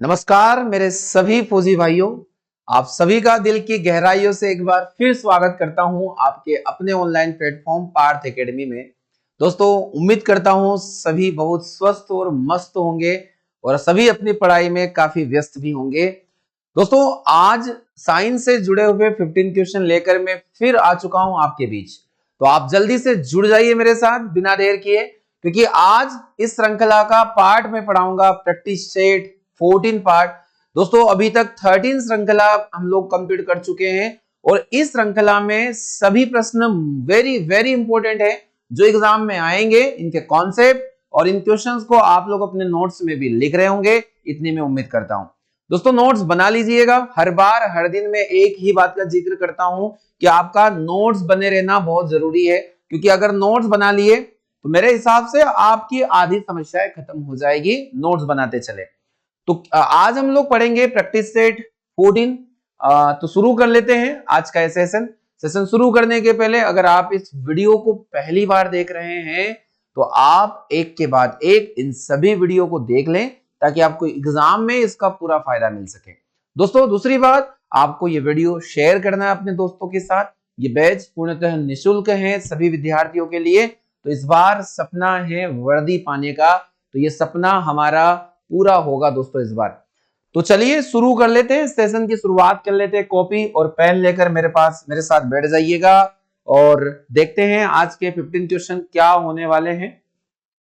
नमस्कार मेरे सभी फौजी भाइयों, आप सभी का दिल की गहराइयों से एक बार फिर स्वागत करता हूं आपके अपने ऑनलाइन प्लेटफॉर्म पार्थ एकेडमी में। दोस्तों, उम्मीद करता हूं सभी बहुत स्वस्थ और मस्त होंगे और सभी अपनी पढ़ाई में काफी व्यस्त भी होंगे। दोस्तों, आज साइंस से जुड़े हुए 15 क्वेश्चन लेकर मैं फिर आ चुका हूं आपके बीच। तो आप जल्दी से जुड़ जाइए मेरे साथ बिना देर किए, क्योंकि आज इस श्रृंखला का पार्ट मैं पढ़ाऊंगा प्रैक्टिस सेट 14 पार्ट। दोस्तों, अभी तक 13 श्रृंखला हम लोग कंप्लीट कर चुके हैं और इस श्रृंखला में सभी प्रश्न वेरी वेरी इंपॉर्टेंट है जो एग्जाम में आएंगे। इनके कॉन्सेप्ट और इन क्वेश्चंस को आप लोग अपने नोट्स में भी लिख रहे होंगे, इतनी मैं उम्मीद करता हूं। दोस्तों, नोट्स बना लीजिएगा। हर बार हर दिन में एक ही बात का जिक्र करता हूं कि आपका नोट्स बने रहना बहुत जरूरी है, क्योंकि अगर नोट्स बना लिए तो मेरे हिसाब से आपकी आधी समस्याएं खत्म हो जाएगी नोट्स बनाते चले। तो आज हम लोग पढ़ेंगे प्रैक्टिस सेट 14। तो शुरू कर लेते हैं आज का सेशन। शुरू करने के पहले अगर आप इस वीडियो को पहली बार देख रहे हैं तो आप एक के बाद एक इन सभी वीडियो को देख लें ताकि आपको एग्जाम में इसका पूरा फायदा मिल सके। दोस्तों, दूसरी बात, आपको ये वीडियो शेयर करना है अपने दोस्तों के साथ। ये बैच पूर्णतः निःशुल्क है सभी विद्यार्थियों के लिए। तो इस बार सपना है वर्दी पाने का, तो ये सपना हमारा पूरा होगा दोस्तों इस बार। तो चलिए शुरू कर लेते हैं, सेशन की शुरुआत कर लेते हैं। कॉपी और पेन लेकर मेरे साथ बैठ जाइएगा और देखते हैं आज के 15 क्वेश्चन क्या होने वाले हैं।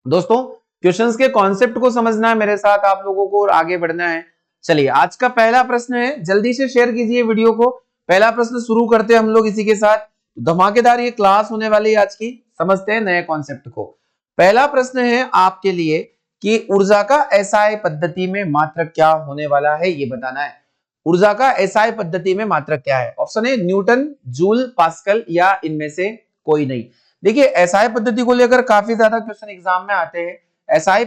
दोस्तों, क्वेश्चंस के कॉन्सेप्ट को समझना है मेरे साथ आप लोगों को और आगे बढ़ना है। चलिए, आज का पहला प्रश्न है, जल्दी से शेयर कीजिए वीडियो को। पहला प्रश्न शुरू करते हैं हम लोग इसी के साथ। धमाकेदार ये क्लास होने वाली है आज की। समझते हैं नए कॉन्सेप्ट को। पहला प्रश्न है आपके लिए कि ऊर्जा का एसआई पद्धति में मात्रक क्या होने वाला है, ये बताना है। ऊर्जा का एसआई पद्धति में मात्रक क्या है? ऑप्शन है न्यूटन, जूल, पास्कल या इनमें से कोई नहीं। देखिए, एसआई पद्धति को लेकर काफी ज्यादा क्वेश्चन एग्जाम में आते हैं। एसआई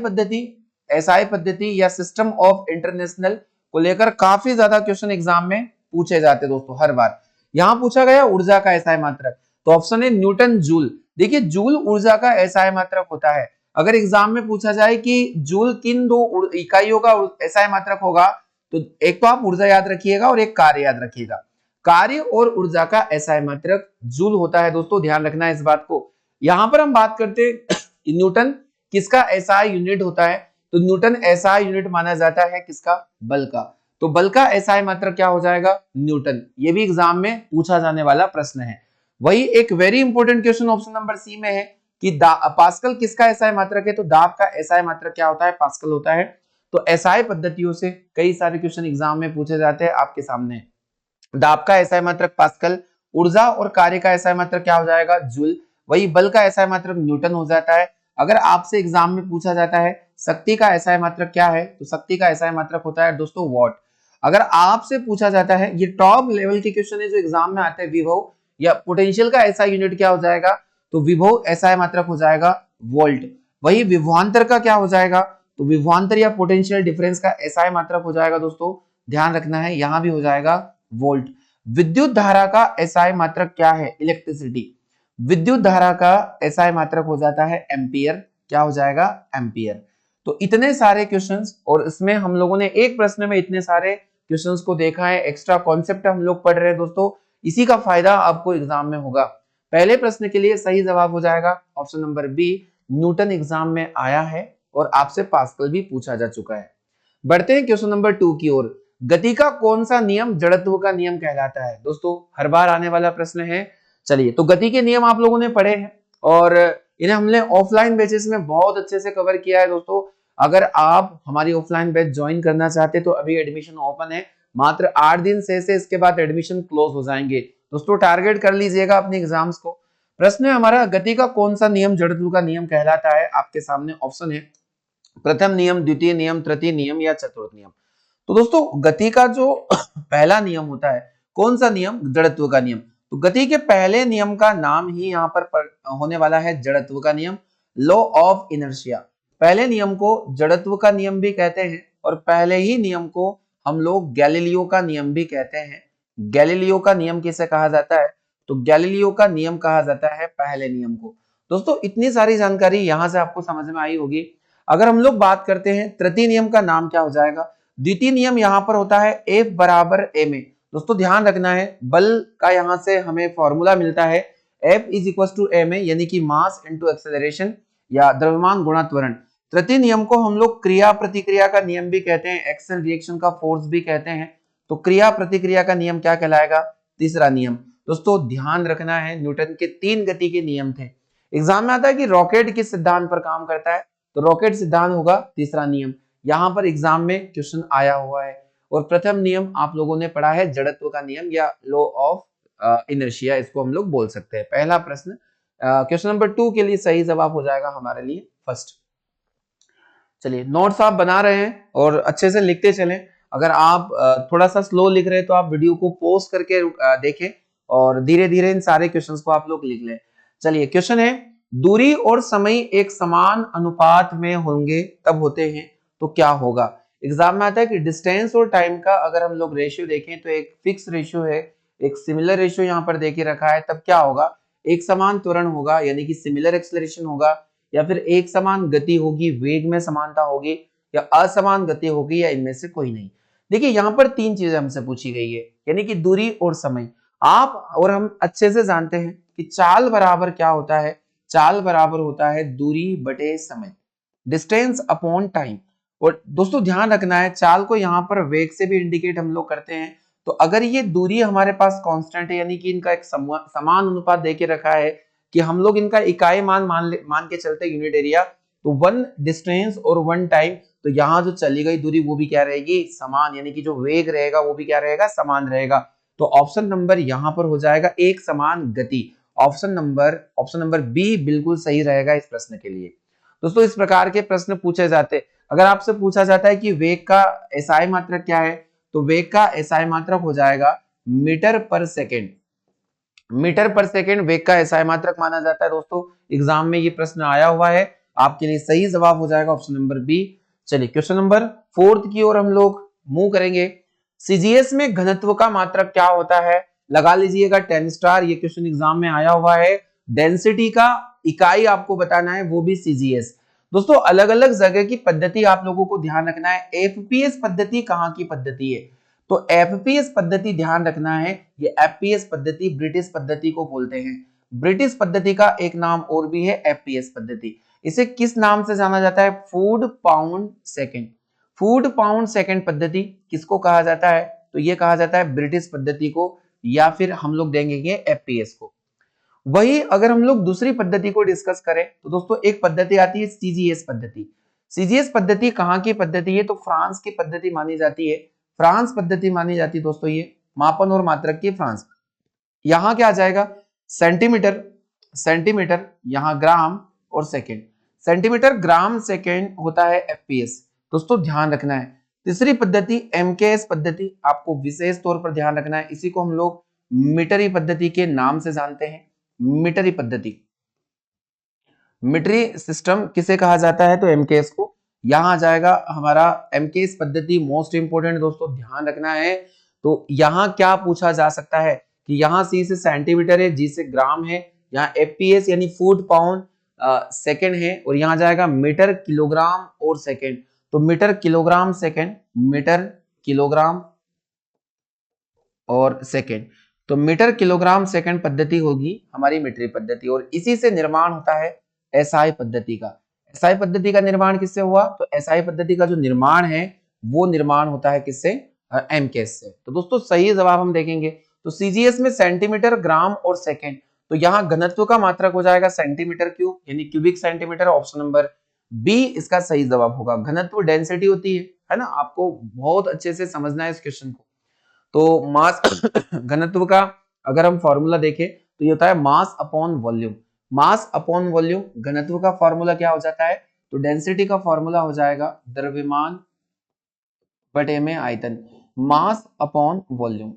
पद्धति या सिस्टम ऑफ इंटरनेशनल को लेकर काफी ज्यादा क्वेश्चन एग्जाम में पूछे जाते हैं दोस्तों। हर बार यहां पूछा गया ऊर्जा का एसआई मात्रक, तो ऑप्शन है न्यूटन, जूल। देखिए, जूल ऊर्जा का एसआई मात्रक होता है। अगर एग्जाम में पूछा जाए कि जूल किन दो इकाइयों का एसआई मात्रक होगा, तो एक तो आप ऊर्जा याद रखिएगा और एक कार्य याद रखिएगा। कार्य और ऊर्जा का एसआई मात्रक जूल होता है दोस्तों, ध्यान रखना है इस बात को। यहां पर हम बात करते हैं न्यूटन किसका एसआई यूनिट होता है, तो न्यूटन एसआई यूनिट माना जाता है किसका? बल का। तो बल का एसआई मात्रक क्या हो जाएगा? न्यूटन। ये भी एग्जाम में पूछा जाने वाला प्रश्न है। वही एक very important question option number C में है कि पास्कल किसका एसआई मात्रक है, तो दाब का एसआई मात्रक क्या होता है? पास्कल होता है। तो एसआई पद्धतियों से कई सारे क्वेश्चन एग्जाम में पूछे जाते हैं आपके सामने। दाब का एसआई मात्रक पास्कल, ऊर्जा और कार्य का एसआई मात्रक क्या हो जाएगा? जूल। वही बल का एसआई मात्रक न्यूटन हो जाता है। अगर आपसे एग्जाम में पूछा जाता है शक्ति का एसआई मात्रक क्या है, तो शक्ति का एसआई मात्रक होता है दोस्तों वॉट। अगर आपसे पूछा जाता है, ये टॉप लेवल के क्वेश्चन है जो एग्जाम में आते हैं, विभव या पोटेंशियल का एसआई यूनिट क्या हो जाएगा, तो विभव एसआई मात्रक हो जाएगा वोल्ट। वही विभवांतर का क्या हो जाएगा, तो विभवांतर या पोटेंशियल डिफरेंस का एसआई मात्रक हो जाएगा दोस्तों, ध्यान रखना है, यहां भी हो जाएगा वोल्ट। विद्युत धारा का एसआई मात्रक क्या है? इलेक्ट्रिसिटी। विद्युत धारा का एसआई मात्रक हो जाता है एम्पियर। क्या हो जाएगा? एम्पियर। तो इतने सारे क्वेश्चंस, और इसमें हम लोगों ने एक प्रश्न में इतने सारे क्वेश्चंस को देखा है। एक्स्ट्रा कॉन्सेप्ट हम लोग पढ़ रहे हैं दोस्तों, इसी का फायदा आपको एग्जाम में होगा। पहले प्रश्न के लिए सही जवाब हो जाएगा option number B, Newton exam में आया है और आपसे पास्कल भी पूछा जा चुका है। बढ़ते हैं क्वेश्चन नंबर 2 की ओर। गति का कौन सा नियम जड़त्व का नियम कहलाता है? दोस्तों, हर बार आने वाला प्रश्न है। चलिए, तो गति के नियम आप लोगों ने पढ़े हैं और इन्हें हमने ऑफलाइन बेसिस में बहुत अच्छे से कवर किया है दोस्तों। अगर आप हमारी ऑफलाइन बैच ज्वाइन करना चाहते तो अभी एडमिशन ओपन है, मात्र 8 दिन से इसके बाद एडमिशन क्लोज हो जाएंगे दोस्तों। टारगेट कर लीजिएगा अपने एग्जाम्स को। प्रश्न है हमारा, गति का कौन सा नियम जड़त्व का नियम कहलाता है? आपके सामने ऑप्शन है प्रथम नियम, द्वितीय नियम, तृतीय नियम या चतुर्थ नियम। तो दोस्तों, गति का जो पहला नियम होता है, कौन सा नियम? जड़त्व का नियम। तो गति के पहले नियम का नाम ही यहाँ पर होने वाला है जड़त्व का नियम, लॉ ऑफ इनर्शिया। पहले नियम को जड़त्व का नियम भी कहते हैं और पहले ही नियम को हम लोग गैलीलियो का नियम भी कहते हैं। गैलीलियो का नियम किसे कहा जाता है? तो गैलीलियो का नियम कहा जाता है पहले नियम को। दोस्तों, इतनी सारी जानकारी यहां से आपको समझ में आई होगी। अगर हम लोग बात करते हैं तृतीय नियम का नाम क्या हो जाएगा, द्वितीय नियम यहाँ पर होता है F बराबर m a। दोस्तों ध्यान रखना है, बल का यहाँ से हमें फॉर्मूला मिलता है F is equal to m a, यानी कि मास इंटू एक्सेलरेशन या द्रव्यमान गुणा त्वरण। तृतीय नियम को हम लोग क्रिया प्रतिक्रिया का नियम भी कहते हैं, एक्शन रिएक्शन का फोर्स भी कहते हैं। तो क्रिया प्रतिक्रिया का नियम क्या कहलाएगा? तीसरा नियम। दोस्तों ध्यान रखना है, न्यूटन के 3 गति के नियम थे। एग्जाम में आता है कि रॉकेट किस सिद्धांत पर काम करता है, तो रॉकेट सिद्धांत होगा तीसरा नियम। यहाँ पर एग्जाम में क्वेश्चन आया हुआ है। और प्रथम नियम आप लोगों ने पढ़ा है जड़त्व का नियम या लॉ ऑफ इनर्शिया, इसको हम लोग बोल सकते हैं। पहला प्रश्न क्वेश्चन नंबर 2 के लिए सही जवाब हो जाएगा हमारे लिए फर्स्ट। चलिए नोट्स आप बना रहे हैं और अच्छे से लिखते चलें। अगर आप थोड़ा सा स्लो लिख रहे हैं तो आप वीडियो को पॉज करके देखें और धीरे धीरे इन सारे क्वेश्चंस को आप लोग लिख लें। चलिए क्वेश्चन है, दूरी और समय एक समान अनुपात में होंगे तब होते हैं तो क्या होगा? एग्जाम में आता है कि डिस्टेंस और टाइम का अगर हम लोग रेशियो देखें तो एक फिक्स रेशियो है, एक सिमिलर रेशियो यहाँ पर देके रखा है, तब क्या होगा? एक समान त्वरण होगा यानी कि सिमिलर एक्सेलरेशन होगा, या फिर एक समान गति होगी, वेग में समानता होगी, या असमान गति होगी, या इनमें से कोई नहीं। देखिए यहाँ पर 3 चीजें हमसे पूछी गई है, यानी कि दूरी और समय। आप और हम अच्छे से जानते हैं कि चाल बराबर क्या होता है? चाल बराबर होता है दूरी बटे समय, डिस्टेंस अपॉन टाइम। और दोस्तों ध्यान रखना है, चाल को यहाँ पर वेग से भी इंडिकेट हम लोग करते हैं। तो अगर ये दूरी हमारे पास कांस्टेंट है, यानी कि इनका एक समान अनुपात देके रखा है कि हम लोग इनका इकाई मान के चलते यूनिट एरिया, तो 1 डिस्टेंस और 1 टाइम, तो यहाँ जो चली गई दूरी वो भी क्या रहेगी? समान, यानी कि जो वेग रहेगा वो भी क्या रहेगा? समान रहेगा। तो ऑप्शन नंबर यहाँ पर हो जाएगा एक समान गति। ऑप्शन नंबर बी बिल्कुल सही रहेगा इस प्रश्न के लिए। दोस्तों इस प्रकार के प्रश्न पूछे जाते, अगर आपसे पूछा जाता है कि वेग का एसआई मात्रक क्या है, तो वेग का एसआई मात्रक हो जाएगा मीटर पर सेकेंड। मीटर पर सेकेंड वेग का एसआई मात्रक माना जाता है। दोस्तों एग्जाम में ये प्रश्न आया हुआ है, आपके लिए सही जवाब हो जाएगा ऑप्शन नंबर बी। चलिए क्वेश्चन नंबर 4 की ओर हम लोग मूव करेंगे। सीजीएस में घनत्व का मात्रक क्या होता है? लगा लीजिएगा 10 स्टार, ये क्वेश्चन एग्जाम में आया हुआ है। डेंसिटी का इकाई आपको बताना है, वो भी सीजीएस। दोस्तों अलग अलग जगह की पद्धति आप लोगों को ध्यान रखना है। एफपीएस पद्धति कहाँ की पद्धति है? तो एफपीएस पद्धति ध्यान रखना है, ये एफपीएस पद्धति ब्रिटिश पद्धति को बोलते हैं। ब्रिटिश पद्धति का एक नाम और भी है एफपीएस पद्धति। इसे किस नाम से जाना जाता है? Food pound second. Food pound second पद्धति किसको कहा जाता है? तो ये कहा जाता है ब्रिटिश पद्धति को, या फिर हम लोग देंगे एफपीएस को। वही अगर हम लोग दूसरी पद्धति को डिस्कस करें तो दोस्तों एक पद्धति आती है सीजीएस पद्धति। सीजीएस पद्धति कहाँ की पद्धति है? तो फ्रांस की पद्धति मानी जाती है। फ्रांस पद्धति मानी जाती है दोस्तों, ये मापन और मात्रक की फ्रांस। यहाँ क्या आ जाएगा? सेंटीमीटर, सेंटीमीटर, यहाँ ग्राम और सेकेंड। सेंटीमीटर ग्राम सेकेंड होता है एफपीएस। दोस्तों ध्यान रखना है। तीसरी पद्धति एमकेएस पद्धति, आपको विशेष तौर पर ध्यान रखना है, इसी को हम लोग मीटरी पद्धति के नाम से जानते हैं। मीटरी पद्धति, मीटरी सिस्टम किसे कहा जाता है? तो एमकेएस को। यहां आ जाएगा हमारा एमकेएस पद्धति मोस्ट इंपोर्टेंट। दोस्तों ध्यान रखना है, तो यहां क्या पूछा जा सकता है कि यहां सी से सेंटीमीटर है, जी से ग्राम है, यहाँ एफपीएस यानी फुट पाउंड सेकेंड है, और यहां जाएगा मीटर किलोग्राम और सेकेंड। तो metre kilogram second, metre kilogram और सेकेंड, तो मीटर किलोग्राम सेकेंड पद्धति होगी हमारी मीटरी पद्धति। और इसी से निर्माण होता है एसआई पद्धति का। एसआई पद्धति का निर्माण किससे हुआ? तो एसआई पद्धति का जो निर्माण है वो निर्माण होता है किससे? एमकेएस से। तो दोस्तों सही जवाब हम देखेंगे तो सीजीएस में सेंटीमीटर, ग्राम और सेकेंड, तो यहाँ घनत्व का मात्रक हो जाएगा सेंटीमीटर क्यूब, यानी cubic centimetre. Option number B इसका सही जवाब होगा। घनत्व डेंसिटी होती है ना, आपको बहुत अच्छे से समझना है इस क्वेश्चन को। तो मास घनत्व का अगर हम फॉर्मूला देखें तो ये होता है mass upon volume. Mass upon volume, घनत्व का फॉर्मूला क्या हो जाता है? तो डेंसिटी का फॉर्मूला हो जाएगा द्रव्यमान बटे में आयतन। Mass upon volume,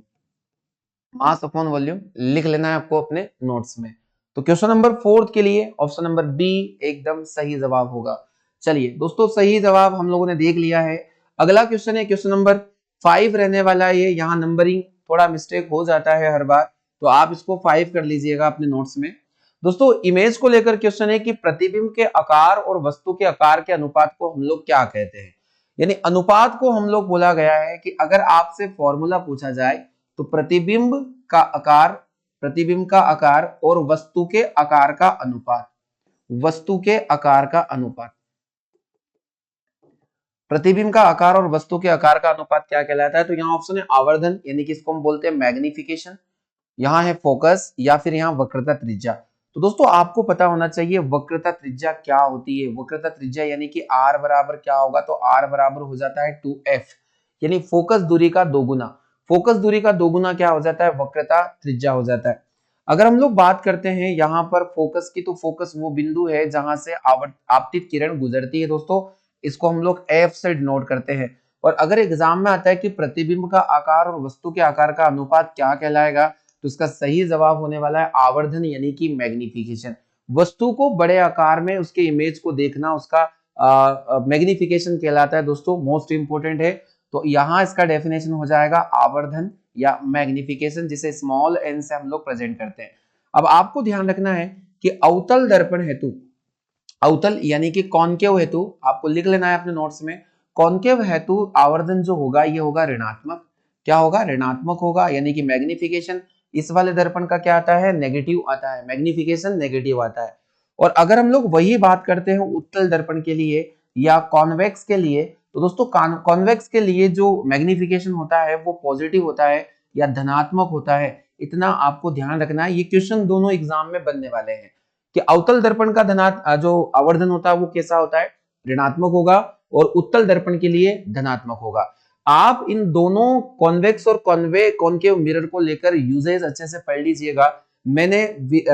mass upon volume लिख लेना है आपको अपने नोट्स में। तो क्वेश्चन नंबर 4 के लिए ऑप्शन नंबर बी एकदम सही जवाब होगा। चलिए दोस्तों सही जवाब हम लोगों ने देख लिया है। अगला क्वेश्चन है क्वेश्चन नंबर 5 रहने वाला है। ये यहाँ नंबरिंग थोड़ा मिस्टेक हो जाता है हर बार, तो आप इसको 5 कर लीजिएगा अपने नोट्स में। दोस्तों इमेज को लेकर क्वेश्चन है कि प्रतिबिंब के आकार और वस्तु के आकार के अनुपात को हम लोग क्या कहते हैं? यानी अनुपात को हम लोग बोला गया है कि अगर आपसे फॉर्मूला पूछा जाए तो प्रतिबिंब का आकार और वस्तु के आकार का अनुपात, वस्तु के आकार का अनुपात, प्रतिबिंब का आकार और वस्तु के आकार का अनुपात क्या कहलाता है? तो यहाँ ऑप्शन है आवर्धन, यानी कि इसको हम बोलते हैं मैग्निफिकेशन, यहाँ है फोकस, या फिर यहाँ वक्रता त्रिज्या। तो दोस्तों आपको पता होना चाहिए वक्रता त्रिज्या क्या होती है। वक्रता त्रिज्या यानी कि r बराबर क्या होगा? तो r बराबर हो जाता है 2f, यानी फोकस दूरी का दोगुना। फोकस दूरी का दोगुना क्या हो जाता है? वक्रता त्रिज्या हो जाता है। अगर हम लोग बात करते हैं यहाँ पर फोकस की, तो फोकस वो बिंदु है जहां से आपतित किरण गुजरती है दोस्तों, इसको हम लोग एफ से डिनोट करते हैं। और अगर एग्जाम में आता है कि प्रतिबिंब का आकार और वस्तु के आकार का अनुपात क्या कहलाएगा, तो इसका सही जवाब होने वाला है आवर्धन, यानी कि मैग्निफिकेशन। वस्तु को बड़े आकार में उसके इमेज को देखना उसका मैग्निफिकेशन कहलाता है दोस्तों, मोस्ट इंपोर्टेंट है। तो यहाँ इसका डेफिनेशन हो जाएगा आवर्धन या मैग्निफिकेशन, जिसे स्मॉल एन से हम लोग प्रेजेंट करते हैं। अब आपको ध्यान रखना है कि अवतल दर्पण हेतु, अवतल यानी कि कॉनकेव हेतु, आपको लिख लेना है अपने नोट्स में, कॉनकेव हेतु आवर्धन जो होगा ये होगा ऋणात्मक। क्या होगा? ऋणात्मक होगा, यानी कि मैग्निफिकेशन इस वाले दर्पण का क्या आता है? नेगेटिव आता है, मैग्निफिकेशन नेगेटिव आता है। और अगर हम लोग वही बात करते हैं उत्तल दर्पण के लिए या कॉन्वेक्स के लिए, तो दोस्तों कॉन्वेक्स के लिए जो मैग्निफिकेशन होता है वो पॉजिटिव होता है या धनात्मक होता है, इतना आपको ध्यान रखना है। ये क्वेश्चन दोनों एग्जाम में बनने वाले हैं कि अवतल दर्पण का जो आवर्धन होता है वो कैसा होता है? ऋणात्मक होगा, और उत्तल दर्पण के लिए धनात्मक होगा। आप इन दोनों कॉन्वेक्स और कॉनकेव मिरर को लेकर यूजेज अच्छे से पढ़ लीजिएगा। मैंने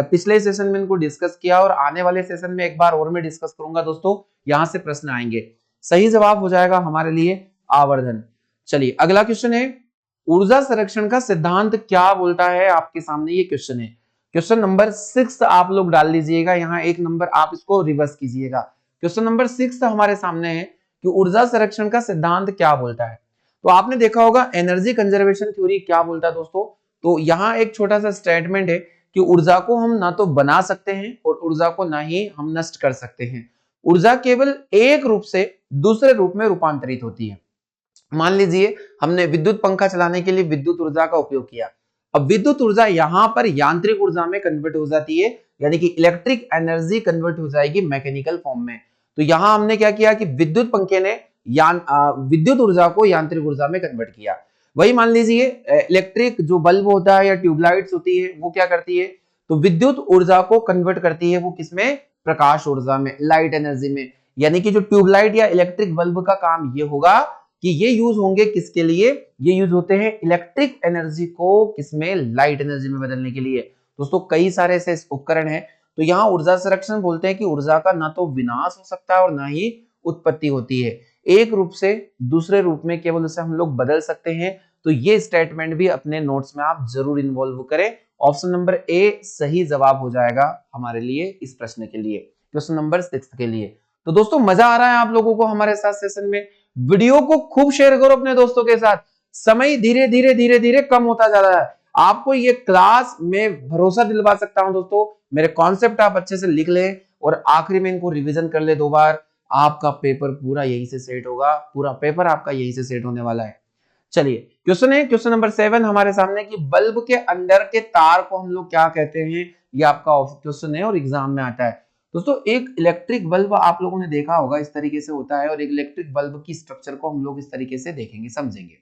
पिछले सेशन में इनको डिस्कस किया और आने वाले सेशन में एक बार और मैं डिस्कस करूंगा दोस्तों, यहां से प्रश्न आएंगे। सही जवाब हो जाएगा हमारे लिए आवर्धन। चलिए अगला क्वेश्चन है, ऊर्जा संरक्षण का सिद्धांत क्या बोलता है? आपके सामने ये क्वेश्चन है। क्वेश्चन नंबर 6 आप लोग डाल लीजिएगा, यहाँ एक नंबर आप इसको रिवर्स कीजिएगा। क्वेश्चन नंबर 6 हमारे सामने है कि ऊर्जा संरक्षण का सिद्धांत क्या बोलता है। तो आपने देखा होगा एनर्जी कंजर्वेशन थ्योरी क्या बोलता है दोस्तों। तो यहाँ एक छोटा सा स्टेटमेंट है कि ऊर्जा को हम ना तो बना सकते हैं और ऊर्जा को ना ही हम नष्ट कर सकते हैं। ऊर्जा केवल एक रूप से दूसरे रूप में रूपांतरित होती है। मान लीजिए हमने विद्युत पंखा चलाने के लिए विद्युत ऊर्जा का उपयोग किया, अब विद्युत ऊर्जा यहां पर यांत्रिक ऊर्जा में कन्वर्ट हो जाती है, यानी कि इलेक्ट्रिक एनर्जी कन्वर्ट हो जाएगी मैकेनिकल फॉर्म में। तो यहां हमने क्या किया कि विद्युत पंखे ने विद्युत ऊर्जा को यांत्रिक ऊर्जा में कन्वर्ट किया। वही मान लीजिए इलेक्ट्रिक जो बल्ब होता है या ट्यूबलाइट्स होती है वो क्या करती है? तो विद्युत ऊर्जा को कन्वर्ट करती है, वो किसमें? प्रकाश ऊर्जा में, लाइट एनर्जी में। यानी कि जो ट्यूबलाइट या इलेक्ट्रिक बल्ब का काम ये होगा कि ये यूज होंगे किसके लिए? ये यूज होते हैं इलेक्ट्रिक एनर्जी को किसमें? लाइट एनर्जी में बदलने के लिए। दोस्तों कई सारे ऐसे उपकरण हैं। तो यहाँ ऊर्जा संरक्षण बोलते हैं कि ऊर्जा का ना तो विनाश हो सकता है और ना ही उत्पत्ति होती है, एक रूप से दूसरे रूप में केवल उसे हम लोग बदल सकते हैं। तो ये स्टेटमेंट भी अपने नोट्स में आप जरूर इन्वॉल्व करें। ऑप्शन नंबर ए सही जवाब हो जाएगा हमारे लिए इस प्रश्न के लिए, क्वेश्चन नंबर 6 के लिए। तो दोस्तों मजा आ रहा है आप लोगों को हमारे साथ सेशन में? वीडियो को खूब शेयर करो अपने दोस्तों के साथ। समय धीरे धीरे धीरे धीरे कम होता जा रहा है। आपको ये क्लास में भरोसा दिलवा सकता हूं दोस्तों, मेरे कॉन्सेप्ट आप अच्छे से लिख लें और आखिरी में इनको रिवीजन कर ले 2 बार, आपका पेपर पूरा यहीं से सेट होगा, पूरा पेपर आपका यहीं से सेट होने वाला है। चलिए क्वेश्चन है, क्वेश्चन नंबर 7 हमारे सामने कि बल्ब के अंदर के तार को हम लोग क्या कहते हैं? ये आपका क्वेश्चन है और एग्जाम में आता है। दोस्तों एक इलेक्ट्रिक बल्ब आप लोगों ने देखा होगा इस तरीके से होता है, और एक इलेक्ट्रिक बल्ब की स्ट्रक्चर को हम लोग इस तरीके से देखेंगे, समझेंगे।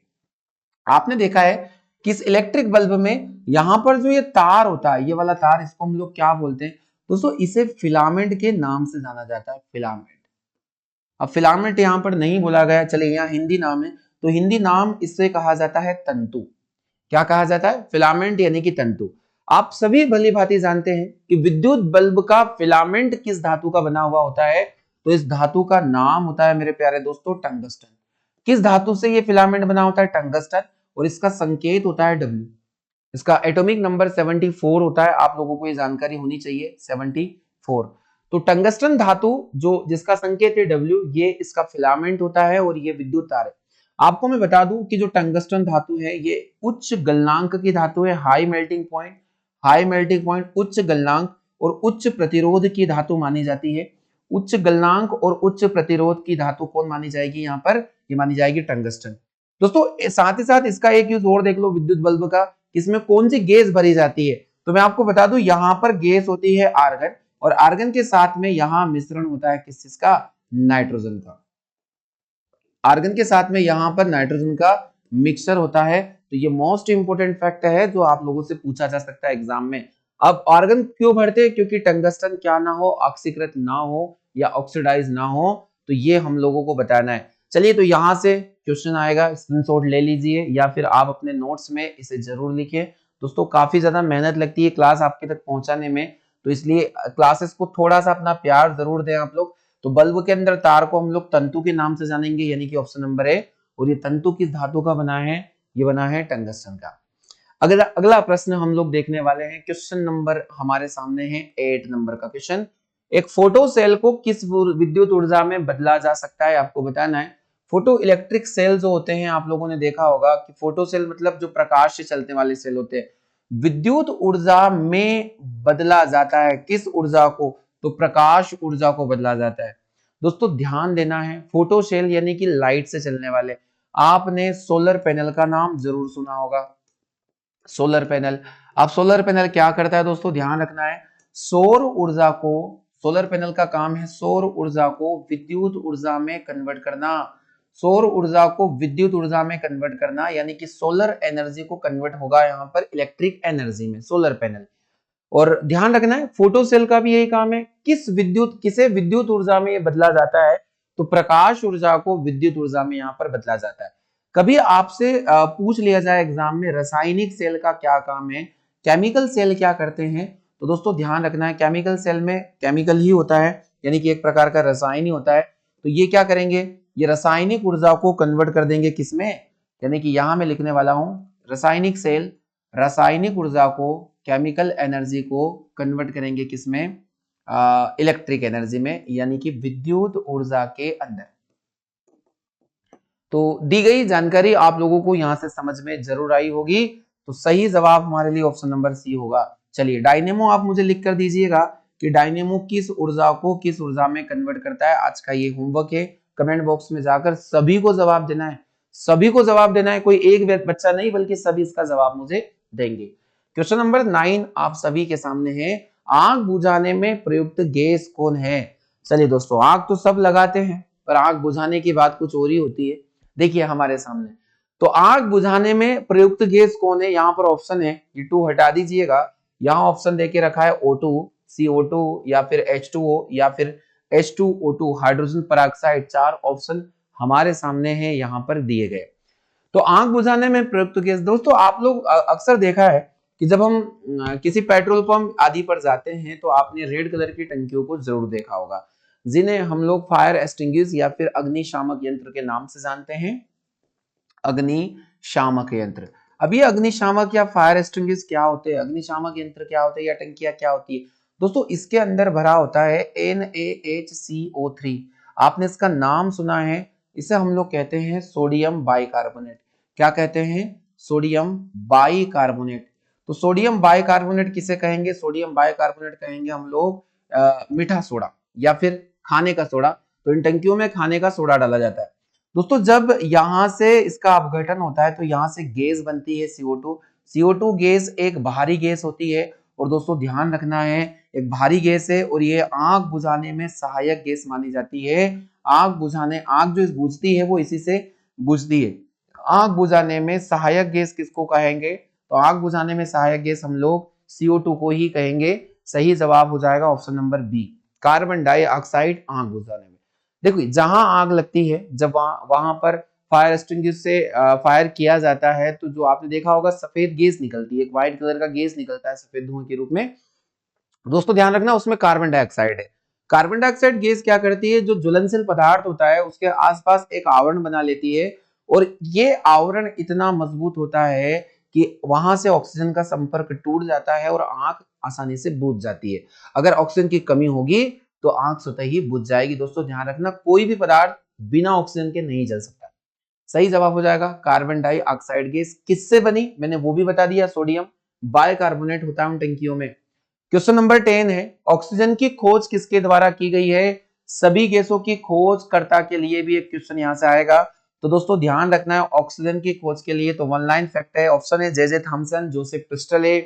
आपने देखा है कि इस इलेक्ट्रिक बल्ब में यहां पर जो ये तार होता है, ये वाला तार, इसको हम लोग क्या बोलते हैं दोस्तों? इसे फिलामेंट के नाम से जाना जाता है, फिलामेंट। अब फिलामेंट यहां पर नहीं बोला गया, चलिए यहाँ हिंदी नाम है, तो हिंदी नाम इससे कहा जाता है तंतु। क्या कहा जाता है? फिलामेंट यानी कि तंतु। आप सभी भली भांति जानते हैं कि विद्युत बल्ब का फिलामेंट किस धातु का बना हुआ होता है? तो इस धातु का नाम होता है मेरे प्यारे दोस्तों टंगस्टन। किस धातु से ये फिलामेंट बना होता है? टंगस्टन। और इसका संकेत होता है W। इसका एटॉमिक नंबर 74 होता है, आप लोगों को ये जानकारी होनी चाहिए, 74। तो टंगस्टन धातु जो जिसका संकेत है W, ये इसका फिलामेंट होता है और ये विद्युत तार है। आपको मैं बता दूं कि जो टंगस्टन धातु है ये उच्च गलनांक की धातु है, हाई मेल्टिंग पॉइंट, उच्च गलनांक और उच्च प्रतिरोध की धातु मानी जाती है। उच्च गलनांक और उच्च प्रतिरोध की धातु कौन मानी जाएगी यहाँ पर? ये मानी जाएगी टंगस्टन। दोस्तों साथ ही साथ इसका एक यूज और देख लो विद्युत बल्ब का, इसमें कौन सी गैस भरी जाती है? तो मैं आपको बता दूं यहाँ पर गैस होती है आर्गन, और आर्गन के साथ में यहाँ मिश्रण होता है किस चीज का? नाइट्रोजन का। आर्गन के साथ में यहाँ पर नाइट्रोजन का मिक्सचर होता है। तो ये मोस्ट इंपोर्टेंट फैक्ट है जो आप लोगों से पूछा जा सकता है एग्जाम में। अब आर्गन क्यों भरते हैं? क्योंकि टंगस्टन क्या ना हो, ऑक्सीकृत ना हो या ऑक्सीडाइज ना हो, तो ये हम लोगों को बताना है। चलिए तो यहां से क्वेश्चन आएगा, स्क्रीनशॉट ले लीजिए या फिर आप अपने नोट्स में इसे जरूर लिखिए। दोस्तों काफी ज्यादा मेहनत लगती है क्लास आपके तक पहुंचाने में, तो इसलिए क्लासेस को थोड़ा सा अपना प्यार जरूर दें आप लोग। तो बल्ब के अंदर तार को हम लोग तंतु के नाम से जानेंगे, यानी कि ऑप्शन नंबर ए। और ये तंतु किस धातु का बना है? ये बना है टंगस्टन का। अगला प्रश्न हम लोग देखने वाले हैं। क्वेश्चन नंबर हमारे सामने है 8 नंबर का क्वेश्चन। एक फोटो सेल को किस विद्युत ऊर्जा में बदला जा सकता है? आपको बताना है। फोटो इलेक्ट्रिक सेल जो होते हैं, आप लोगों ने देखा होगा कि फोटो सेल मतलब जो प्रकाश से चलते वाले सेल होते हैं, विद्युत ऊर्जा में बदला जाता है। किस ऊर्जा को? तो प्रकाश ऊर्जा को बदला जाता है। दोस्तों ध्यान देना है, फोटो सेल यानी कि लाइट से चलने वाले। आपने सोलर पैनल का नाम जरूर सुना होगा। सोलर पैनल, अब सोलर पैनल क्या करता है दोस्तों? ध्यान रखना है, सौर ऊर्जा को, सोलर पैनल का काम है सौर ऊर्जा को विद्युत ऊर्जा में कन्वर्ट करना। सौर ऊर्जा को विद्युत ऊर्जा में कन्वर्ट करना, यानी कि सोलर एनर्जी को कन्वर्ट होगा यहाँ पर इलेक्ट्रिक एनर्जी में, सोलर पैनल। और ध्यान रखना है फोटो सेल का भी यही काम है। किसे विद्युत ऊर्जा में ये बदला जाता है? तो प्रकाश ऊर्जा को विद्युत ऊर्जा में यहाँ पर बदला जाता है। कभी आपसे पूछ लिया जाए एग्जाम में रासायनिक सेल का क्या काम है, केमिकल सेल क्या करते हैं, तो दोस्तों ध्यान रखना है केमिकल सेल में केमिकल ही होता है, यानी कि एक प्रकार का रसायन ही होता है। तो ये क्या करेंगे? ये रासायनिक ऊर्जा को कन्वर्ट कर देंगे किसमें? यानी कि यहां मैं लिखने वाला हूं रासायनिक सेल रासायनिक ऊर्जा को, केमिकल एनर्जी को कन्वर्ट करेंगे किसमें? इलेक्ट्रिक एनर्जी में, यानी कि विद्युत ऊर्जा के अंदर। तो दी गई जानकारी आप लोगों को यहां से समझ में जरूर आई होगी। तो सही जवाब हमारे लिए ऑप्शन नंबर सी होगा। चलिए डायनेमो आप मुझे लिख कर दीजिएगा कि डायनेमो किस ऊर्जा को किस ऊर्जा में कन्वर्ट करता है। आज का ये होमवर्क है, कमेंट बॉक्स में जाकर सभी को जवाब देना है, सभी को जवाब देना है, कोई एक बच्चा नहीं बल्कि सभी इसका जवाब मुझे देंगे। क्वेश्चन नंबर 9 आप सभी के सामने है। आग बुझाने में प्रयुक्त गैस कौन है? चलिए दोस्तों, आग तो सब लगाते हैं, पर आग बुझाने की बात कुछ और ही होती है। देखिए हमारे सामने, तो आग बुझाने में प्रयुक्त गैस कौन है? यहाँ पर ऑप्शन है, ये 2 हटा दीजिएगा, यहाँ ऑप्शन देके रखा है O2, CO2 या फिर H2O या फिर H2O2 हाइड्रोजन पेरोक्साइड। 4 ऑप्शन हमारे सामने है यहाँ पर दिए गए। तो आग बुझाने में प्रयुक्त गैस, दोस्तों आप लोग अक्सर देखा है कि जब हम किसी पेट्रोल पंप आदि पर जाते हैं तो आपने रेड कलर की टंकियों को जरूर देखा होगा, जिन्हें हम लोग फायर एक्सटिंग्विश या फिर अग्निशामक यंत्र के नाम से जानते हैं। अग्निशामक यंत्र। अब ये अग्निशामक या फायर एक्सटिंग्विश क्या होते हैं, अग्निशामक यंत्र क्या होते हैं या टंकियां क्या होती है? दोस्तों इसके अंदर भरा होता है NaHCO3। आपने इसका नाम सुना है, इसे हम लोग कहते हैं सोडियम बाइकार्बोनेट। क्या कहते हैं? Sodium bicarbonate. तो सोडियम बाइकार्बोनेट किसे कहेंगे? सोडियम बाइकार्बोनेट कहेंगे हम लोग मीठा सोडा या फिर खाने का सोडा। तो इन टंकियों में खाने का सोडा डाला जाता है। दोस्तों जब यहां से इसका अपघटन होता है तो यहां से गैस बनती है CO2। CO2 गैस एक भारी गैस होती है, और दोस्तों ध्यान रखना है एक भारी गैस है और ये आग बुझाने में सहायक गैस मानी जाती है। आग जो बुझती है वो इसी से बुझती है। आग बुझाने में सहायक गैस किसको कहेंगे? तो आग बुझाने में सहायक गैस हम लोग CO2 को ही कहेंगे। सही जवाब हो जाएगा option number B, carbon dioxide आग बुझाने में। देखो जहां आग लगती है, जब वहां पर फायर एक्सटिंग्विश से फायर किया जाता है, तो जो आपने देखा होगा सफेद गैस निकलती है, एक व्हाइट कलर का गैस निकलता है सफेद धुएं के रूप में। दोस्तों ध्यान रखना उसमें कार्बन डाइऑक्साइड है। कार्बन डाइऑक्साइड गैस क्या करती है? जो ज्वलनशील पदार्थ होता है उसके आसपास एक आवरण बना लेती है, और ये आवरण इतना मजबूत होता है कि वहां से ऑक्सीजन का संपर्क टूट जाता है और आग आसानी से बुझ जाती है। अगर ऑक्सीजन की कमी होगी तो आग स्वतः ही बुझ जाएगी। दोस्तों ध्यान रखना कोई भी पदार्थ बिना ऑक्सीजन के नहीं जल सकता। सही जवाब हो जाएगा कार्बन डाइऑक्साइड गैस। किससे बनी मैंने वो भी बता दिया, सोडियम बाइकार्बोनेट होता है उन टंकियों में। क्वेश्चन नंबर 10 है, ऑक्सीजन की खोज किसके द्वारा की गई है? सभी गैसों की खोजकर्ता के लिए भी एक क्वेश्चन यहाँ से आएगा। तो दोस्तों ध्यान रखना है ऑक्सीजन की खोज के लिए तो वन लाइन फैक्ट है, ऑप्शन है जे थॉमसन, जोसेफ प्रिस्टले,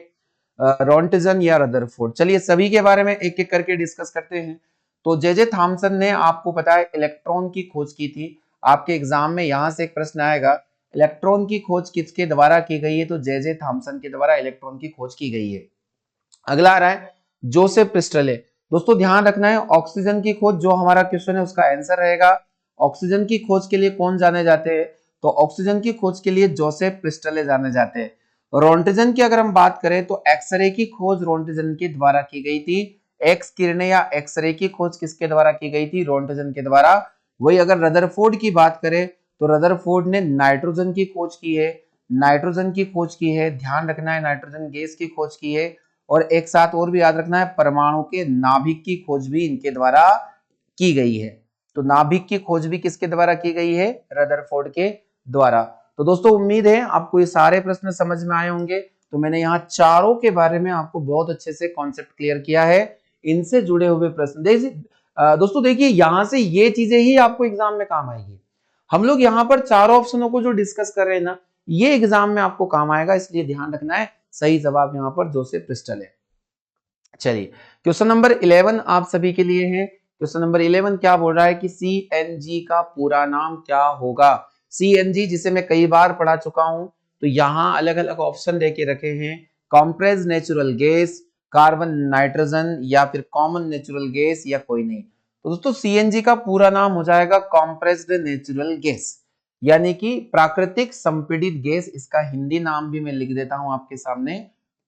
रॉन्टिजन या रदरफोर्ड। चलिए सभी के बारे में एक एक करके डिस्कस करते हैं। तो जे थॉमसन ने आपको पता है इलेक्ट्रॉन की खोज की थी। आपके एग्जाम में यहां से एक प्रश्न आएगा, इलेक्ट्रॉन की खोज किसके द्वारा की गई है? तो जे थॉमसन के द्वारा इलेक्ट्रॉन की खोज की गई है। अगला आ रहा है जोसेफ प्रिस्टले। दोस्तों ध्यान रखना है ऑक्सीजन की खोज जो हमारा क्वेश्चन है उसका आंसर रहेगा। ऑक्सीजन की खोज के लिए कौन जाने जाते हैं? तो ऑक्सीजन की खोज के लिए जोसेफ प्रिस्टले जाने जाते हैं। रोंटिजन की अगर हम बात करें तो एक्सरे की खोज रोंटिजन के द्वारा की गई थी। एक्स किरणें या एक्सरे की खोज किसके द्वारा की गई थी? रोंटिजन के द्वारा। वही अगर रदरफोर्ड की बात करें तो रदरफोर्ड ने नाइट्रोजन की खोज की है, नाइट्रोजन की खोज की है, ध्यान रखना है नाइट्रोजन गैस की खोज की है। और एक साथ और भी याद रखना है परमाणु के नाभिक की खोज भी इनके द्वारा की गई है। तो नाभिक की खोज भी किसके द्वारा की गई है? रदरफोर्ड के द्वारा। तो दोस्तों उम्मीद है आपको ये सारे प्रश्न समझ में आए होंगे। तो मैंने यहाँ चारों के बारे में आपको बहुत अच्छे से कॉन्सेप्ट क्लियर किया है। इनसे जुड़े हुए प्रश्न दोस्तों देखिए यहां से ये चीजें ही आपको एग्जाम में काम आएगी। हम लोग यहाँ पर चारों ऑप्शनों को जो डिस्कस कर रहे हैं ना, ये एग्जाम में आपको काम आएगा, इसलिए ध्यान रखना है। सही जवाब यहाँ पर जोसेफ प्रिस्टल है। चलिए क्वेश्चन नंबर 11 आप सभी के लिए है। क्वेश्चन नंबर 11 क्या बोल रहा है कि सीएनजी का पूरा नाम क्या होगा? सीएनजी जिसे मैं कई बार पढ़ा चुका हूं, तो यहां अलग अलग ऑप्शन देके रखे हैं, compress natural gas, carbon nitrogen या फिर कॉमन नेचुरल गैस या कोई नहीं। तो दोस्तों सीएनजी का पूरा नाम हो जाएगा कॉम्प्रेस्ड नेचुरल गैस, यानी कि प्राकृतिक संपीड़ित गैस। इसका हिंदी नाम भी मैं लिख देता हूं आपके सामने,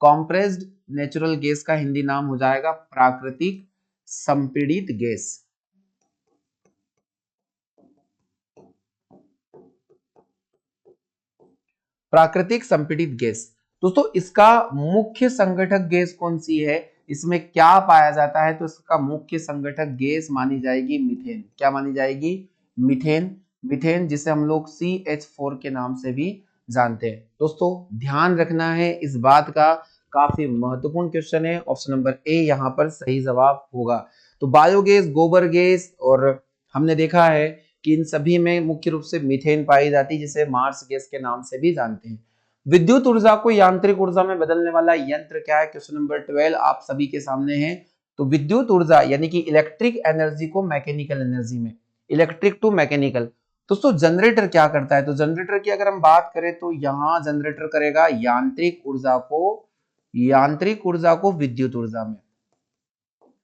कॉम्प्रेस्ड नेचुरल गैस का हिंदी नाम हो जाएगा प्राकृतिक संपीड़ित गैस। प्राकृतिक संपीड़ित गैस। दोस्तों इसका मुख्य संगठक गैस कौन सी है? इसमें क्या पाया जाता है? तो इसका मुख्य संगठक गैस मानी जाएगी मीथेन। क्या मानी जाएगी? मीथेन। मीथेन जिसे हम लोग CH4 के नाम से भी जानते हैं। दोस्तों ध्यान रखना है इस बात का, काफी महत्वपूर्ण क्वेश्चन है। ऑप्शन नंबर ए यहाँ पर सही जवाब होगा। तो बायोगैस, गोबर गैस, और हमने देखा है कि इन सभी में मुख्य रूप से मीथेन पाई जाती है जिसे मार्स गैस के नाम से भी जानते हैं। विद्युत ऊर्जा को यांत्रिक ऊर्जा में बदलने वाला यंत्र क्या है? क्वेश्चन नंबर 12 आप सभी के सामने है। तो विद्युत ऊर्जा यानी कि इलेक्ट्रिक एनर्जी को मैकेनिकल एनर्जी में, इलेक्ट्रिक टू मैकेनिकल। दोस्तों जनरेटर क्या करता है? तो जनरेटर की अगर हम बात करें तो यहां जनरेटर करेगा यांत्रिक ऊर्जा को विद्युत ऊर्जा में,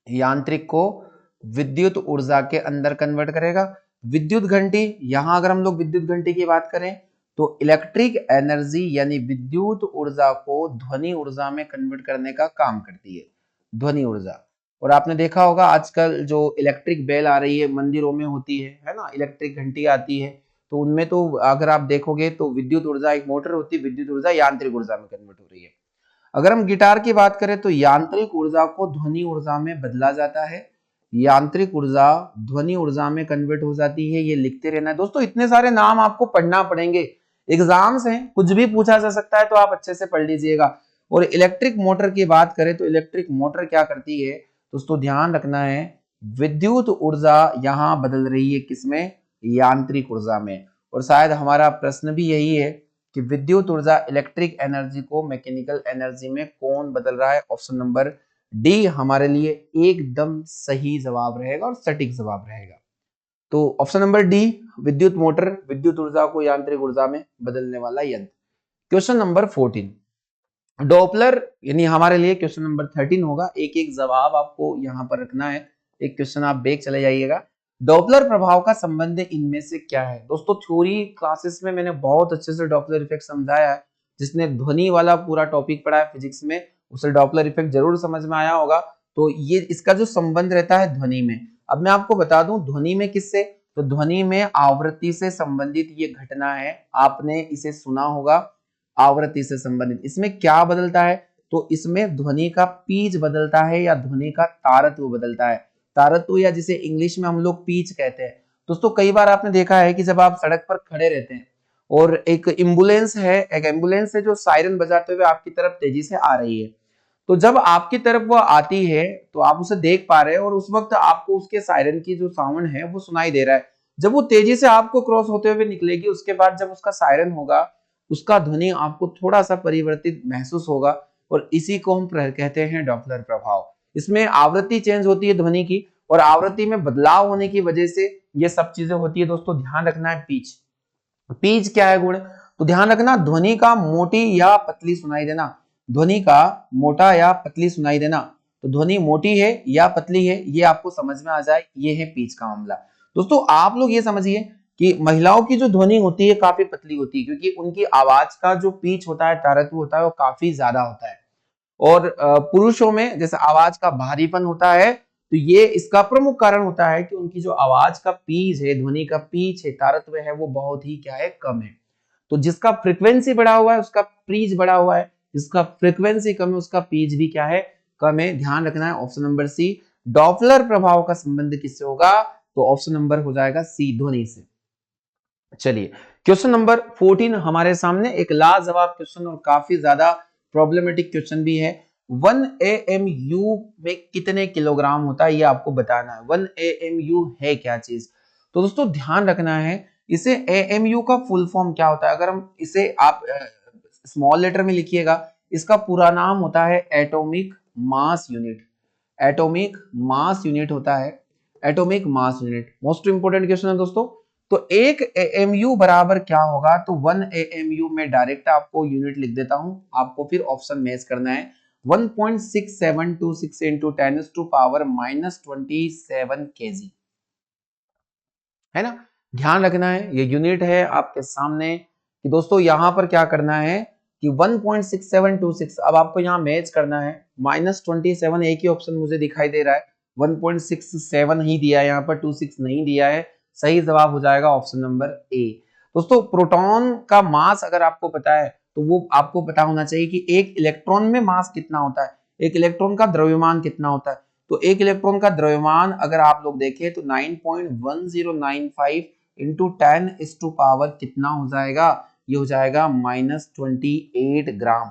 यांत्रिक को विद्युत ऊर्जा के अंदर कन्वर्ट करेगा। विद्युत घंटी, यहां अगर हम लोग विद्युत घंटी की बात करें तो इलेक्ट्रिक एनर्जी यानी विद्युत ऊर्जा को ध्वनि ऊर्जा में कन्वर्ट करने का काम करती है, ध्वनि ऊर्जा। और आपने देखा होगा आजकल जो इलेक्ट्रिक बेल आ रही है मंदिरों में होती है ना, इलेक्ट्रिक घंटी आती है, तो उनमें तो अगर आप देखोगे तो विद्युत ऊर्जा, एक मोटर होती है, विद्युत ऊर्जा यांत्रिक ऊर्जा में कन्वर्ट हो रही है। अगर हम गिटार की बात करें तो यांत्रिक ऊर्जा को ध्वनि ऊर्जा में बदला जाता है, यांत्रिक ऊर्जा ध्वनि ऊर्जा में कन्वर्ट हो जाती है। ये लिखते रहना है दोस्तों, इतने सारे नाम आपको पढ़ना पड़ेंगे, एग्जाम्स हैं, कुछ भी पूछा जा सकता है, तो आप अच्छे से पढ़ लीजिएगा। और इलेक्ट्रिक मोटर की बात करें तो इलेक्ट्रिक मोटर क्या करती है? दोस्तों ध्यान रखना है विद्युत ऊर्जा यहां बदल रही है किसमें? यांत्रिक ऊर्जा में। और शायद हमारा प्रश्न भी यही है कि विद्युत ऊर्जा इलेक्ट्रिक एनर्जी को मैकेनिकल एनर्जी में कौन बदल रहा है? ऑप्शन नंबर डी हमारे लिए एकदम सही जवाब रहेगा और सटीक जवाब रहेगा। तो ऑप्शन नंबर डी, विद्युत मोटर विद्युत ऊर्जा को यांत्रिक ऊर्जा में बदलने वाला यंत्र। क्वेश्चन नंबर 14 डॉपलर, यानी हमारे लिए क्वेश्चन नंबर 13 होगा। एक एक जवाब आपको यहां पर रखना है, एक क्वेश्चन आप बैक चले जाइएगा। डॉपलर प्रभाव का संबंध इनमें से क्या है? दोस्तों थ्योरी क्लासेस में मैंने बहुत अच्छे से डॉपलर इफेक्ट समझाया है। जिसने ध्वनि वाला पूरा टॉपिक पढ़ा है फिजिक्स में, उसे डॉपलर इफेक्ट जरूर समझ में आया होगा। तो ये इसका जो संबंध रहता है ध्वनि में, अब मैं आपको बता दूं ध्वनि में किससे, तो ध्वनि में आवृत्ति से संबंधित ये घटना है, आपने इसे सुना होगा, आवृत्ति से संबंधित। इसमें क्या बदलता है? तो इसमें ध्वनि का पीच बदलता है या ध्वनि का तारत्व बदलता है। तारत्व या जिसे इंग्लिश में हम लोग पीच कहते हैं। दोस्तों कई बार आपने देखा है कि जब आप सड़क पर खड़े रहते हैं और एक एम्बुलेंस है जो सायरन बजाते हुए आपकी तरफ तेजी से आ रही है, तो जब आपकी तरफ वो आती है तो आप उसे देख पा रहे हैं और उस वक्त आपको उसके सायरन की जो साउंड है वो सुनाई दे रहा है। जब वो तेजी से आपको क्रॉस होते हुए निकलेगी, उसके बाद जब उसका सायरन होगा, उसका ध्वनि आपको थोड़ा सा परिवर्तित महसूस होगा और इसी को हम कहते हैं डॉपलर प्रभाव। इसमें आवृत्ति चेंज होती है ध्वनि की और आवृत्ति में बदलाव होने की वजह से ये सब चीजें होती है। दोस्तों ध्यान रखना है पिच। पिच क्या है गुण? तो ध्यान रखना, ध्वनि का मोटी या पतली सुनाई देना। ध्वनि का मोटा या पतली सुनाई देना। तो ध्वनि मोटी है या पतली है ये आपको समझ में आ जाए, ये है पिच का मामला। दोस्तों आप लोग ये समझिए कि महिलाओं की जो ध्वनि होती है काफी पतली होती है, क्योंकि उनकी आवाज का जो पिच होता है, तारतम्य होता है, वो काफी ज्यादा होता है। और पुरुषों में जैसे आवाज का भारीपन होता है, तो ये इसका प्रमुख कारण होता है कि उनकी जो आवाज का पीच है, ध्वनि का पीच है, तारतम्य है, वो बहुत ही क्या है, कम है। तो जिसका फ्रीक्वेंसी बढ़ा हुआ है उसका पीच बढ़ा हुआ है, जिसका फ्रीक्वेंसी कम है उसका पीच भी क्या है, कम है। ध्यान रखना है ऑप्शन नंबर सी। डॉपलर प्रभाव का संबंध किससे होगा? तो ऑप्शन नंबर हो जाएगा सी, ध्वनि से। चलिए क्वेश्चन नंबर 14 हमारे सामने, एक लाजवाब क्वेश्चन और काफी ज्यादा प्रॉब्लमेटिक क्वेश्चन भी है। 1 AMU में कितने किलोग्राम होता है ये आपको बताना है। 1 AMU है क्या चीज? तो दोस्तों ध्यान रखना है, इसे AMU का फुल फॉर्म क्या होता है? अगर हम इसे आप स्मॉल लेटर में लिखिएगा, इसका पूरा नाम होता है atomic mass unit. Atomic mass unit होता है, atomic mass unit. Most important question है दोस्तों। तो 1 AMU बराबर क्या होगा? तो 1 AMU में डायरेक्ट आपको यूनिट लिख देता हूं, आपको फिर ऑप्शन मैच करना है। 1.6726 इंटू 10⁻⁻27 kg है ना। ध्यान रखना है ये यूनिट है आपके सामने कि दोस्तों यहां पर क्या करना है कि 1.6726, अब आपको यहां मैच करना है। -27 एक ही ऑप्शन मुझे दिखाई दे रहा है, 1.67 ही दिया है, यहाँ पर 26 नहीं दिया है। सही जवाब हो जाएगा ऑप्शन नंबर ए। दोस्तों प्रोटॉन का मास अगर आपको पता है तो वो आपको पता होना चाहिए कि एक इलेक्ट्रॉन में मास कितना होता है, एक इलेक्ट्रॉन का द्रव्यमान कितना होता है। तो एक इलेक्ट्रॉन का द्रव्यमान अगर आप लोग देखें तो 9.1095 इंटू 10⁻⁻, कितना हो जाएगा? ये हो जाएगा -28 ग्राम।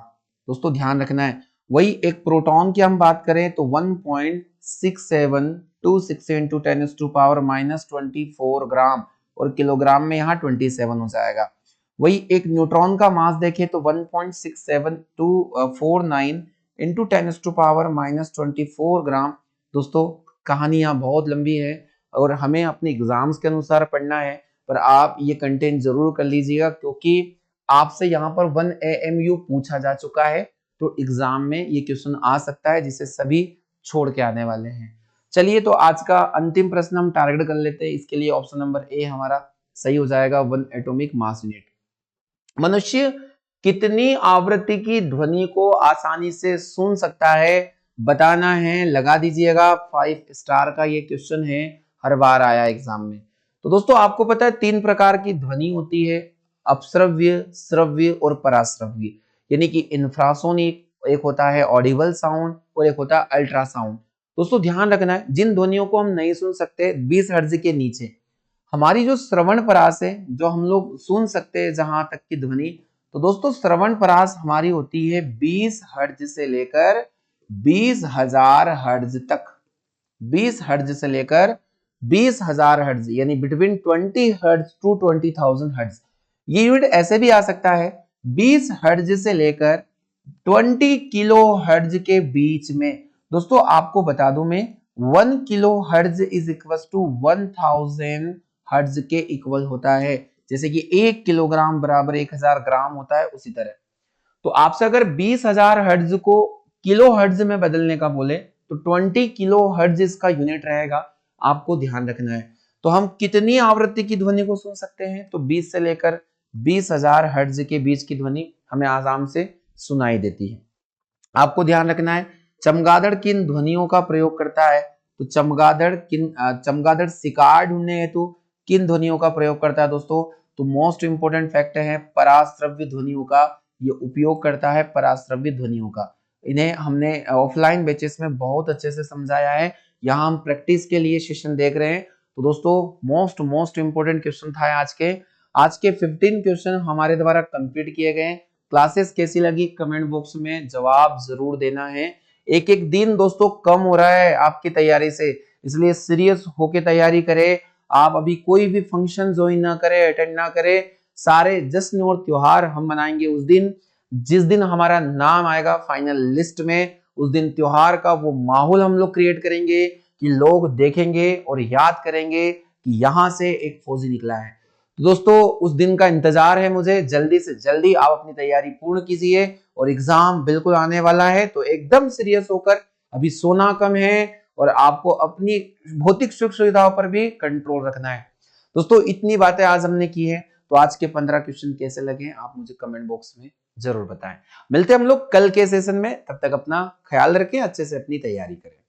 दोस्तों ध्यान रखना है, वही एक प्रोटॉन की हम बात करें तो 1.6726 इंटू 10⁻⁻24 ग्राम, और किलोग्राम में यहाँ 27 हो जाएगा। वही एक न्यूट्रॉन का मास देखें तो 1.67249 इंटू 10⁻⁻24 ग्राम। दोस्तों कहानियां बहुत लंबी है और हमें अपने एग्जाम्स के अनुसार पढ़ना है, पर आप ये कंटेंट जरूर कर लीजिएगा, क्योंकि आपसे यहाँ पर 1 AMU पूछा जा चुका है, तो एग्जाम में ये क्वेश्चन आ सकता है जिसे सभी छोड़ के आने वाले हैं। चलिए तो आज का अंतिम प्रश्न हम टारगेट कर लेते हैं, इसके लिए ऑप्शन नंबर ए हमारा सही हो जाएगा, 1 एटॉमिक मास यूनिट। मनुष्य कितनी आवृत्ति की ध्वनि को आसानी से सुन सकता है? बताना है, लगा दीजिएगा 5 स्टार का ये क्वेश्चन है, हर बार आया एग्जाम में। तो दोस्तों आपको पता है 3 प्रकार की ध्वनि होती है, अपश्रव्य, श्रव्य और पराश्रव्य। यानी कि इंफ्रासोनिक, एक होता है ऑडिबल साउंड और एक होता है अल्ट्रासाउंड। दोस्तों ध्यान रखना है, जिन ध्वनियों को हम नहीं सुन सकते 20 हर्ट्ज के नीचे, हमारी जो श्रवण परास है, जो हम लोग सुन सकते हैं जहां तक की ध्वनि, तो दोस्तों श्रवण परास हमारी होती है 20 हर्ट्ज से लेकर 20,000 हर्ट्ज तक। 20 हर्ट्ज से लेकर 20,000 हर्ट्ज, यानी बिटवीन 20 हर्ट्ज टू 20,000 हर्ट्ज। ये यूनिट ऐसे भी आ सकता है 20 हर्ट्ज से लेकर 20 किलो हर्ट्ज के बीच में। दोस्तों आपको बता दूं मैं, 1 kilo hertz is equal to 1000 hertz के इक्वल होता है। जैसे कि 1 किलोग्राम बराबर 1000 ग्राम होता है, उसी तरह। तो आपसे अगर 20,000 हर्ट्ज को किलो हर्ट्ज में बदलने का बोले तो 20 किलो हर्ट्ज इसका यूनिट रहेगा, आपको ध्यान रखना है। तो हम कितनी आवृत्ति की ध्वनि को सुन सकते हैं? तो 20 से लेकर 20,000 हर्ट्ज के बीच की ध्वनि हमें आराम से सुनाई देती है। आपको ध्यान रखना है, चमगादड़ किन ध्वनियों का प्रयोग करता है? तो चमगादड़ शिकार ढूंढने हेतु किन ध्वनियों का प्रयोग करता है दोस्तों? तो मोस्ट इंपोर्टेंट फैक्ट है पराश्रव्य ध्वनियों का ये उपयोग करता है, पराश्रव्य ध्वनियों का। इन्हें हमने ऑफलाइन बैचेस में बहुत अच्छे से समझाया है, यहाँ हम प्रैक्टिस के लिए सेशन देख रहे हैं। तो दोस्तों मोस्ट इंपोर्टेंट क्वेश्चन था आज के 15 क्वेश्चन हमारे द्वारा कंप्लीट किए गए। क्लासेस कैसी लगी कमेंट बॉक्स में जवाब जरूर देना है। एक एक दिन दोस्तों कम हो रहा है आपकी तैयारी से, इसलिए सीरियस होके तैयारी करें। आप अभी कोई भी फंक्शन ज्वाइन ना करें, अटेंड ना करें। सारे जश्न और त्योहार हम मनाएंगे उस दिन, जिस दिन हमारा नाम आएगा फाइनल लिस्ट में। उस दिन त्योहार का वो माहौल हम लोग क्रिएट करेंगे कि लोग देखेंगे और याद करेंगे कि यहां से एक फौजी निकला है। तो दोस्तों उस दिन का इंतजार है मुझे, जल्दी से जल्दी आप अपनी तैयारी पूर्ण कीजिए। और एग्जाम बिल्कुल आने वाला है, तो एकदम सीरियस होकर, अभी सोना कम है और आपको अपनी भौतिक सुख सुविधाओं पर भी कंट्रोल रखना है। दोस्तों इतनी बातें आज हमने की है, तो आज के 15 क्वेश्चन कैसे लगे आप मुझे कमेंट बॉक्स में जरूर बताएं। मिलते हैं हम लोग कल के सेशन में, तब तक अपना ख्याल रखें, अच्छे से अपनी तैयारी करें।